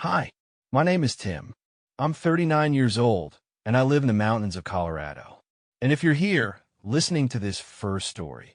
Hi, my name is Tim. I'm 39 years old, and I live in the mountains of Colorado. And if you're here, listening to this first story,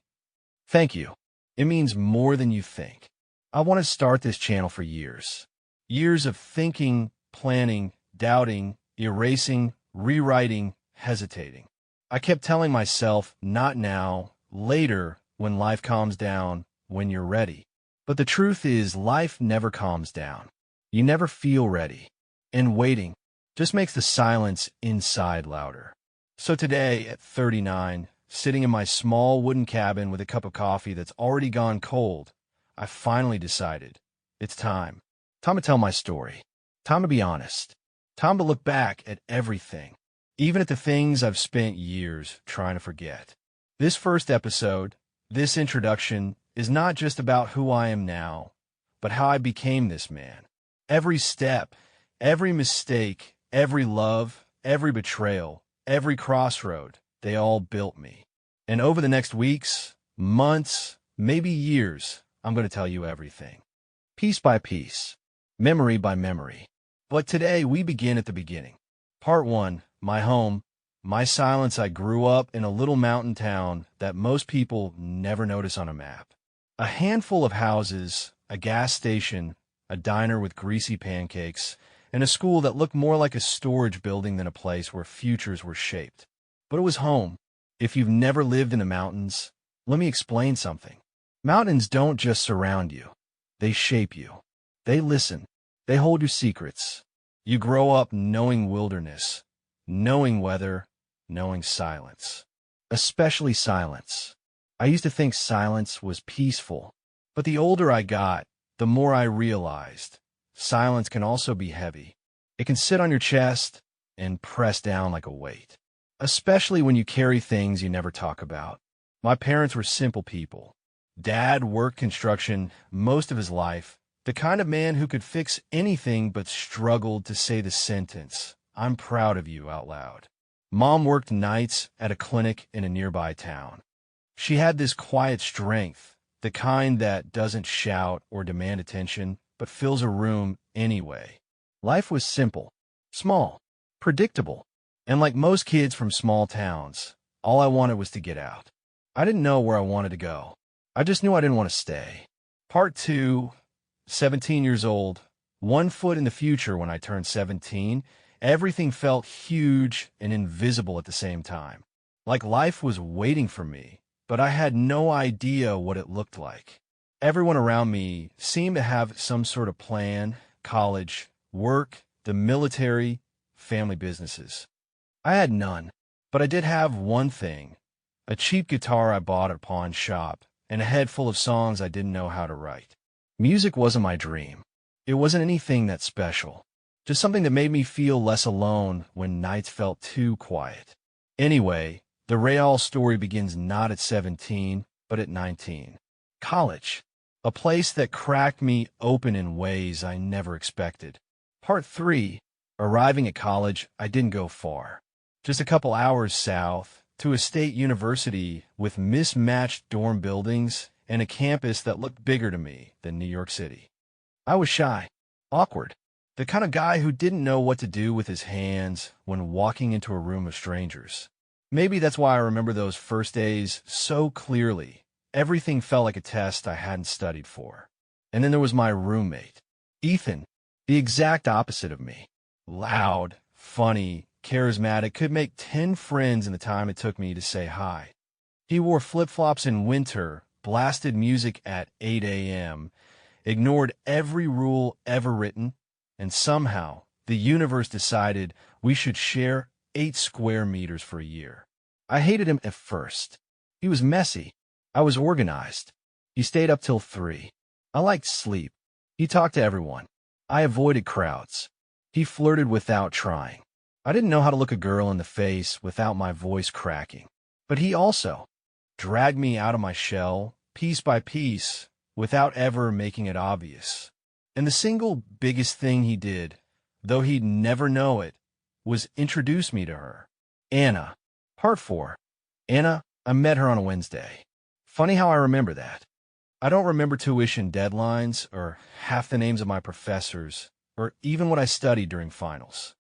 thank you. It means more than you think. I want to start this channel for years. Years of thinking, planning, doubting, erasing, rewriting, hesitating. I kept telling myself, not now, later, when life calms down, when you're ready. But the truth is, life never calms down. You never feel ready. And waiting just makes the silence inside louder. So today, at 39, sitting in my small wooden cabin with a cup of coffee that's already gone cold, I finally decided it's time. Time to tell my story. Time to be honest. Time to look back at everything, even at the things I've spent years trying to forget. This first episode, this introduction, is not just about who I am now, but how I became this man. Every step, every mistake, every love, every betrayal, every crossroad, they all built me. And over the next weeks, months, maybe years, I'm going to tell you everything. Piece by piece, memory by memory. But today we begin at the beginning. Part 1, my home, my silence. I grew up in a little mountain town that most people never notice on a map. A handful of houses, a gas station, a diner with greasy pancakes, and a school that looked more like a storage building than a place where futures were shaped. But it was home. If you've never lived in the mountains, let me explain something. Mountains don't just surround you. They shape you. They listen. They hold your secrets. You grow up knowing wilderness, knowing weather, knowing silence. Especially silence. I used to think silence was peaceful, but the older I got, the more I realized silence can also be heavy. It can sit on your chest and press down like a weight, especially when you carry things you never talk about. My parents were simple people. Dad worked construction most of his life, the kind of man who could fix anything but struggled to say the sentence, "I'm proud of you," out loud. Mom worked nights at a clinic in a nearby town. She had this quiet strength, the kind that doesn't shout or demand attention, but fills a room anyway. Life was simple, small, predictable, and like most kids from small towns, all I wanted was to get out. I didn't know where I wanted to go. I just knew I didn't want to stay. Part 2, 17 years old, 1 foot in the future when I turned 17, everything felt huge and invisible at the same time. Like life was waiting for me, but I had no idea what it looked like. Everyone around me seemed to have some sort of plan: college, work, the military, family businesses. I had none, but I did have one thing: a cheap guitar I bought at a pawn shop and a head full of songs I didn't know how to write. Music wasn't my dream. It wasn't anything that special, just something that made me feel less alone when nights felt too quiet. Anyway, the real story begins not at 17, but at 19. College, a place that cracked me open in ways I never expected. Part 3, arriving at college, I didn't go far. Just a couple hours south, to a state university with mismatched dorm buildings and a campus that looked bigger to me than New York City. I was shy, awkward, the kind of guy who didn't know what to do with his hands when walking into a room of strangers. Maybe that's why I remember those first days so clearly. Everything felt like a test I hadn't studied for. And then there was my roommate, Ethan, the exact opposite of me. Loud, funny, charismatic, could make 10 friends in the time it took me to say hi. He wore flip-flops in winter, blasted music at 8 a.m., ignored every rule ever written, and somehow the universe decided we should share 8 square meters for a year. I hated him at first. He was messy. I was organized. He stayed up till 3. I liked sleep. He talked to everyone. I avoided crowds. He flirted without trying. I didn't know how to look a girl in the face without my voice cracking. But he also dragged me out of my shell, piece by piece, without ever making it obvious. And the single biggest thing he did, though he'd never know it, was introduce me to her. Anna. Part 4. Anna, I met her on a Wednesday. Funny how I remember that. I don't remember tuition deadlines or half the names of my professors, or even what I studied during finals.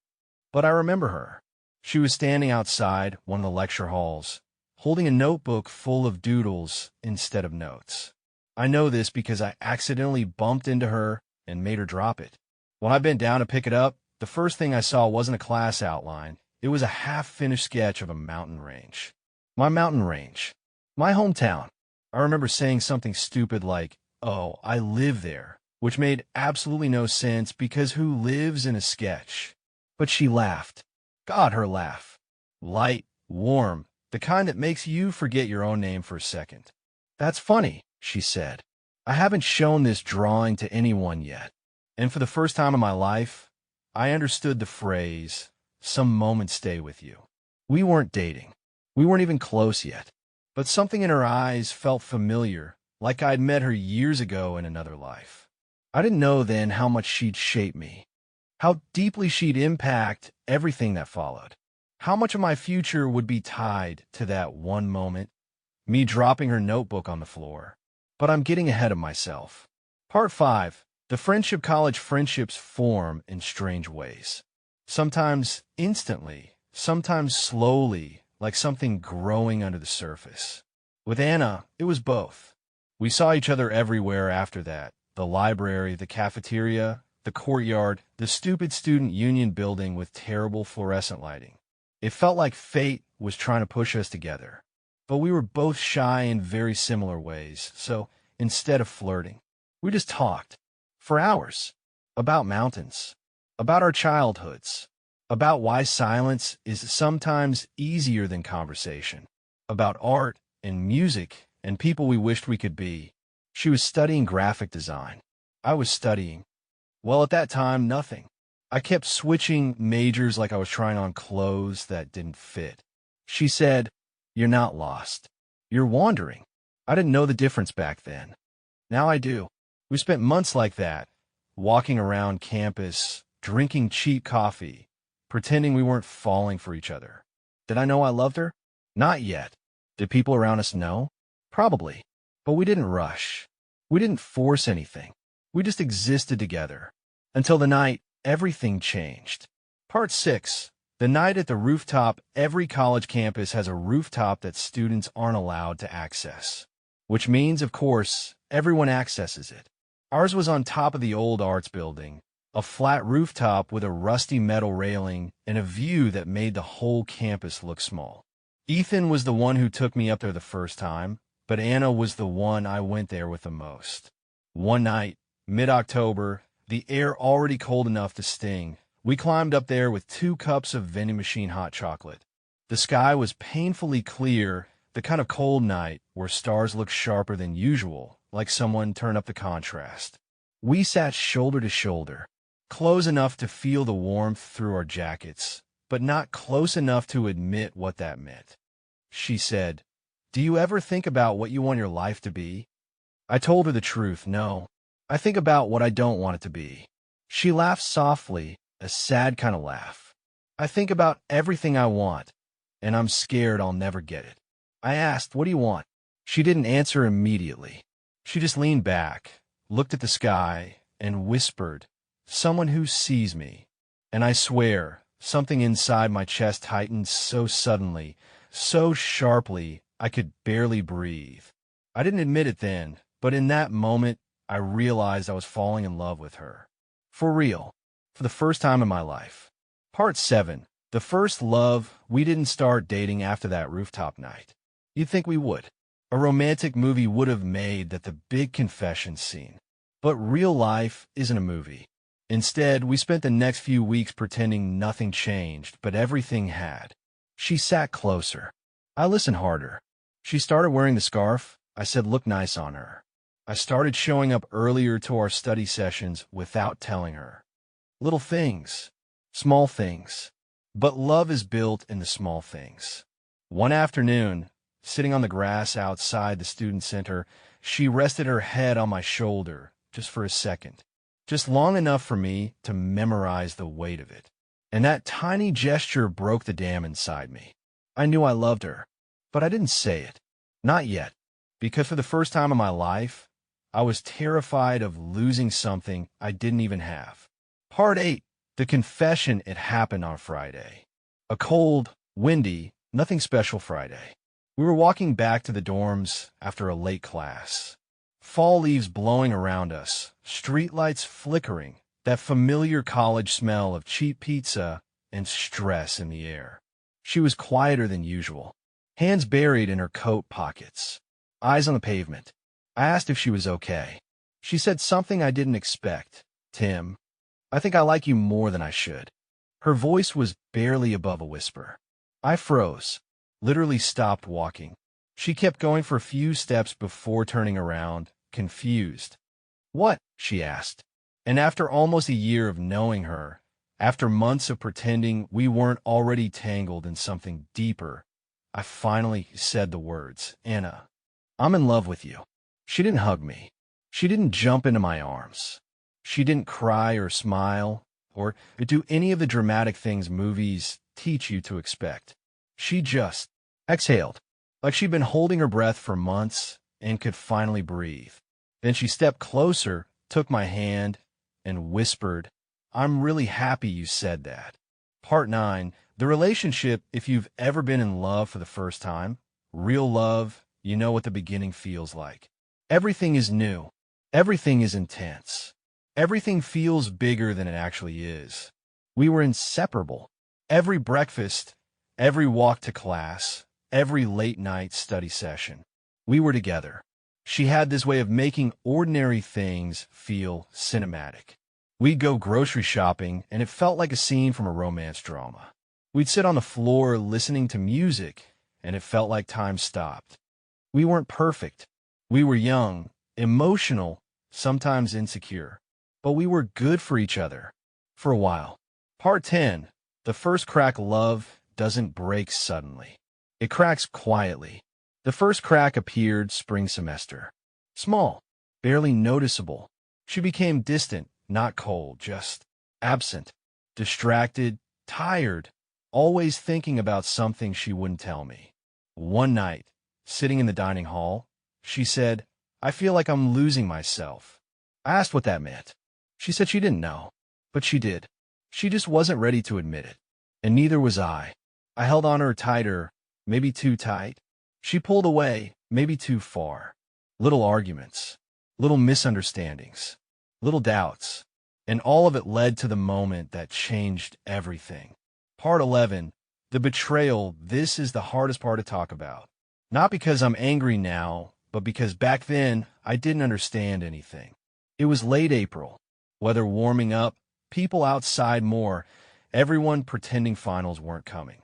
But I remember her. She was standing outside one of the lecture halls, holding a notebook full of doodles instead of notes. I know this because I accidentally bumped into her and made her drop it. When I bent down to pick it up, the first thing I saw wasn't a class outline. It was a half-finished sketch of a mountain range. My mountain range. My hometown. I remember saying something stupid like, "Oh, I live there," which made absolutely no sense because who lives in a sketch? But she laughed. God, her laugh. Light, warm, the kind that makes you forget your own name for a second. "That's funny," she said. "I haven't shown this drawing to anyone yet." And for the first time in my life, I understood the phrase, "some moments stay with you." We weren't dating. We weren't even close yet. But something in her eyes felt familiar, like I'd met her years ago in another life. I didn't know then how much she'd shape me, how deeply she'd impact everything that followed, how much of my future would be tied to that one moment, me dropping her notebook on the floor. But I'm getting ahead of myself. Part 5. The friendship college friendships form in strange ways. Sometimes instantly, sometimes slowly, like something growing under the surface. With Anna, it was both. We saw each other everywhere after that. The library, the cafeteria, the courtyard, the stupid student union building with terrible fluorescent lighting. It felt like fate was trying to push us together. But we were both shy in very similar ways, so instead of flirting, we just talked. For hours. About mountains. About our childhoods. About why silence is sometimes easier than conversation. About art and music and people we wished we could be. She was studying graphic design. I was studying, well, at that time, nothing. I kept switching majors like I was trying on clothes that didn't fit. She said, "You're not lost. You're wandering." I didn't know the difference back then. Now I do. We spent months like that, walking around campus, drinking cheap coffee, pretending we weren't falling for each other. Did I know I loved her? Not yet. Did people around us know? Probably. But we didn't rush. We didn't force anything. We just existed together. Until the night, everything changed. Part 6. The night at the rooftop. Every college campus has a rooftop that students aren't allowed to access. Which means, of course, everyone accesses it. Ours was on top of the old arts building, a flat rooftop with a rusty metal railing and a view that made the whole campus look small. Ethan was the one who took me up there the first time, but Anna was the one I went there with the most. One night, mid-October, the air already cold enough to sting, we climbed up there with 2 cups of vending machine hot chocolate. The sky was painfully clear, the kind of cold night where stars look sharper than usual, like someone turned up the contrast. We sat shoulder to shoulder, close enough to feel the warmth through our jackets, but not close enough to admit what that meant. She said, "Do you ever think about what you want your life to be?" I told her the truth. No, I think about what I don't want it to be. She laughed softly, a sad kind of laugh. I think about everything I want, and I'm scared I'll never get it. I asked, "What do you want?" She didn't answer immediately. She just leaned back, looked at the sky, and whispered, "Someone who sees me." And I swear, something inside my chest tightened so suddenly, so sharply, I could barely breathe. I didn't admit it then, but in that moment, I realized I was falling in love with her. For real. For the first time in my life. Part 7. The first love. We didn't start dating after that rooftop night. You'd think we would. A romantic movie would have made that the big confession scene. But real life isn't a movie. Instead, we spent the next few weeks pretending nothing changed, but everything had. She sat closer. I listened harder. She started wearing the scarf. I said, "Look nice on her." I started showing up earlier to our study sessions without telling her. Little things. Small things. But love is built in the small things. One afternoon, sitting on the grass outside the student center, she rested her head on my shoulder, just for a second. Just long enough for me to memorize the weight of it. And that tiny gesture broke the dam inside me. I knew I loved her, but I didn't say it. Not yet. Because for the first time in my life, I was terrified of losing something I didn't even have. Part 8. The confession. It happened on Friday. A cold, windy, nothing special Friday. We were walking back to the dorms after a late class. Fall leaves blowing around us, streetlights flickering, that familiar college smell of cheap pizza and stress in the air. She was quieter than usual, hands buried in her coat pockets, eyes on the pavement. I asked if she was okay. She said something I didn't expect. Tim, I think I like you more than I should. Her voice was barely above a whisper. I froze, literally stopped walking. She kept going for a few steps before turning around, confused. What? She asked. And after almost a year of knowing her, after months of pretending we weren't already tangled in something deeper, I finally said the words, Anna, I'm in love with you. She didn't hug me. She didn't jump into my arms. She didn't cry or smile or do any of the dramatic things movies teach you to expect. She just exhaled, like she'd been holding her breath for months and could finally breathe. Then she stepped closer, took my hand, and whispered, I'm really happy you said that. Part 9. The relationship. If you've ever been in love for the first time, real love, you know what the beginning feels like. Everything is new. Everything is intense. Everything feels bigger than it actually is. We were inseparable. Every breakfast, every walk to class, every late-night study session. We were together. She had this way of making ordinary things feel cinematic. We'd go grocery shopping, and it felt like a scene from a romance drama. We'd sit on the floor listening to music, and it felt like time stopped. We weren't perfect. We were young, emotional, sometimes insecure. But we were good for each other. For a while. Part 10. The first crack. Love doesn't break suddenly. It cracks quietly. The first crack appeared spring semester. Small, barely noticeable. She became distant, not cold, just absent, distracted, tired, always thinking about something she wouldn't tell me. One night, sitting in the dining hall, she said, I feel like I'm losing myself. I asked what that meant. She said she didn't know, but she did. She just wasn't ready to admit it. And neither was I. I held on her tighter, maybe too tight. She pulled away, maybe too far. Little arguments, little misunderstandings, little doubts, and all of it led to the moment that changed everything. Part 11. The betrayal. This is the hardest part to talk about. Not because I'm angry now, but because back then I didn't understand anything. It was late April. Weather warming up, people outside more, everyone pretending finals weren't coming.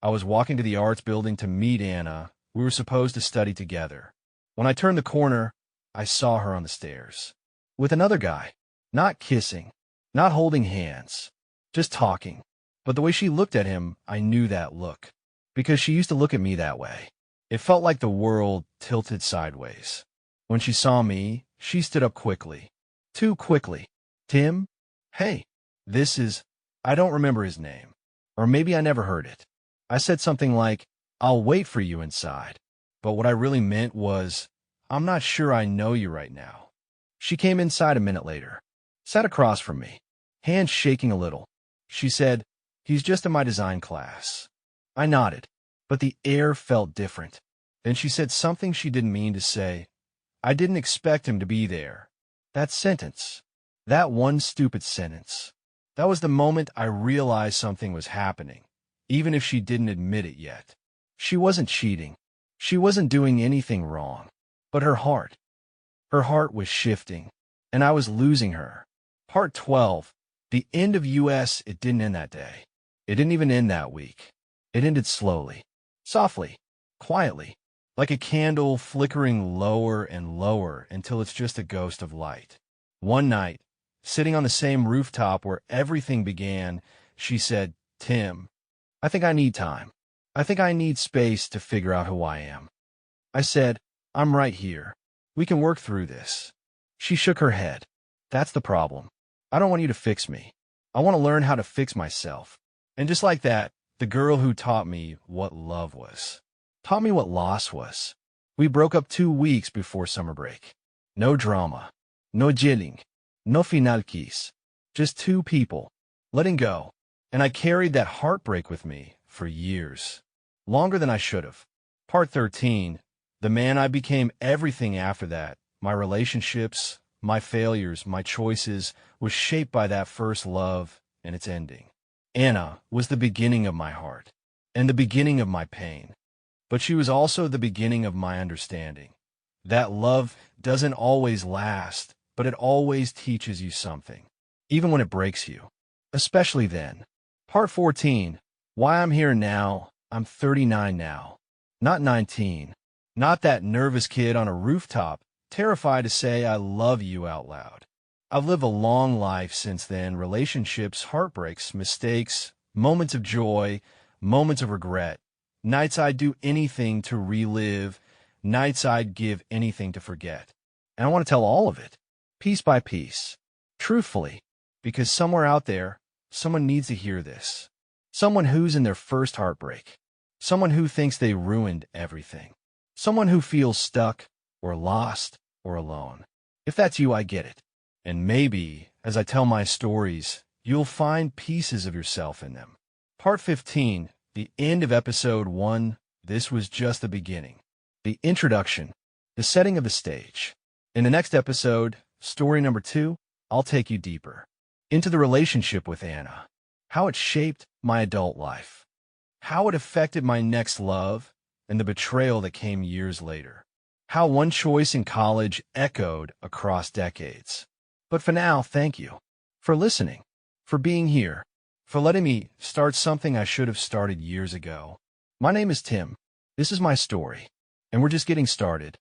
I was walking to the arts building to meet Anna. We were supposed to study together. When I turned the corner, I saw her on the stairs. With another guy. Not kissing, not holding hands, just talking. But the way she looked at him, I knew that look. Because she used to look at me that way. It felt like the world tilted sideways. When she saw me, she stood up quickly. Too quickly. Tim? Hey, I don't remember his name. Or maybe I never heard it. I said something like, I'll wait for you inside. But what I really meant was, I'm not sure I know you right now. She came inside a minute later, sat across from me, hands shaking a little. She said, he's just in my design class. I nodded, but the air felt different. Then she said something she didn't mean to say. I didn't expect him to be there. That sentence. That one stupid sentence. That was the moment I realized something was happening, even if she didn't admit it yet. She wasn't cheating. She wasn't doing anything wrong. But her heart was shifting, and I was losing her. Part 12. The end of US. It didn't end that day. It didn't even end that week. It ended slowly, softly, quietly, like a candle flickering lower and lower until it's just a ghost of light. One night, sitting on the same rooftop where everything began, she said, Tim, I think I need time. I think I need space to figure out who I am. I said, I'm right here. We can work through this. She shook her head. That's the problem. I don't want you to fix me. I want to learn how to fix myself. And just like that, the girl who taught me what love was, taught me what loss was. We broke up 2 weeks before summer break. No drama. No jilling. No final kiss. Just two people, letting go. And I carried that heartbreak with me for years, longer than I should have. Part 13, the man I became. Everything after that, my relationships, my failures, my choices, was shaped by that first love and its ending. Anna was the beginning of my heart and the beginning of my pain, but she was also the beginning of my understanding. That love doesn't always last, but it always teaches you something, even when it breaks you, especially then. Part 14, why I'm here now. I'm 39 now, not 19, not that nervous kid on a rooftop, terrified to say I love you out loud. I've lived a long life since then, relationships, heartbreaks, mistakes, moments of joy, moments of regret, nights I'd do anything to relive, nights I'd give anything to forget. And I want to tell all of it, piece by piece, truthfully, because somewhere out there, someone needs to hear this. Someone who's in their first heartbreak. Someone who thinks they ruined everything. Someone who feels stuck or lost or alone. If that's you, I get it. And maybe, as I tell my stories, you'll find pieces of yourself in them. Part 15, the end of episode 1. This was just the beginning. The introduction, the setting of the stage. In the next episode, story number 2, I'll take you deeper into the relationship with Anna, how it shaped my adult life, how it affected my next love, and the betrayal that came years later, how one choice in college echoed across decades. But for now, thank you for listening, for being here, for letting me start something I should have started years ago. My name is Tim. This is my story, and we're just getting started.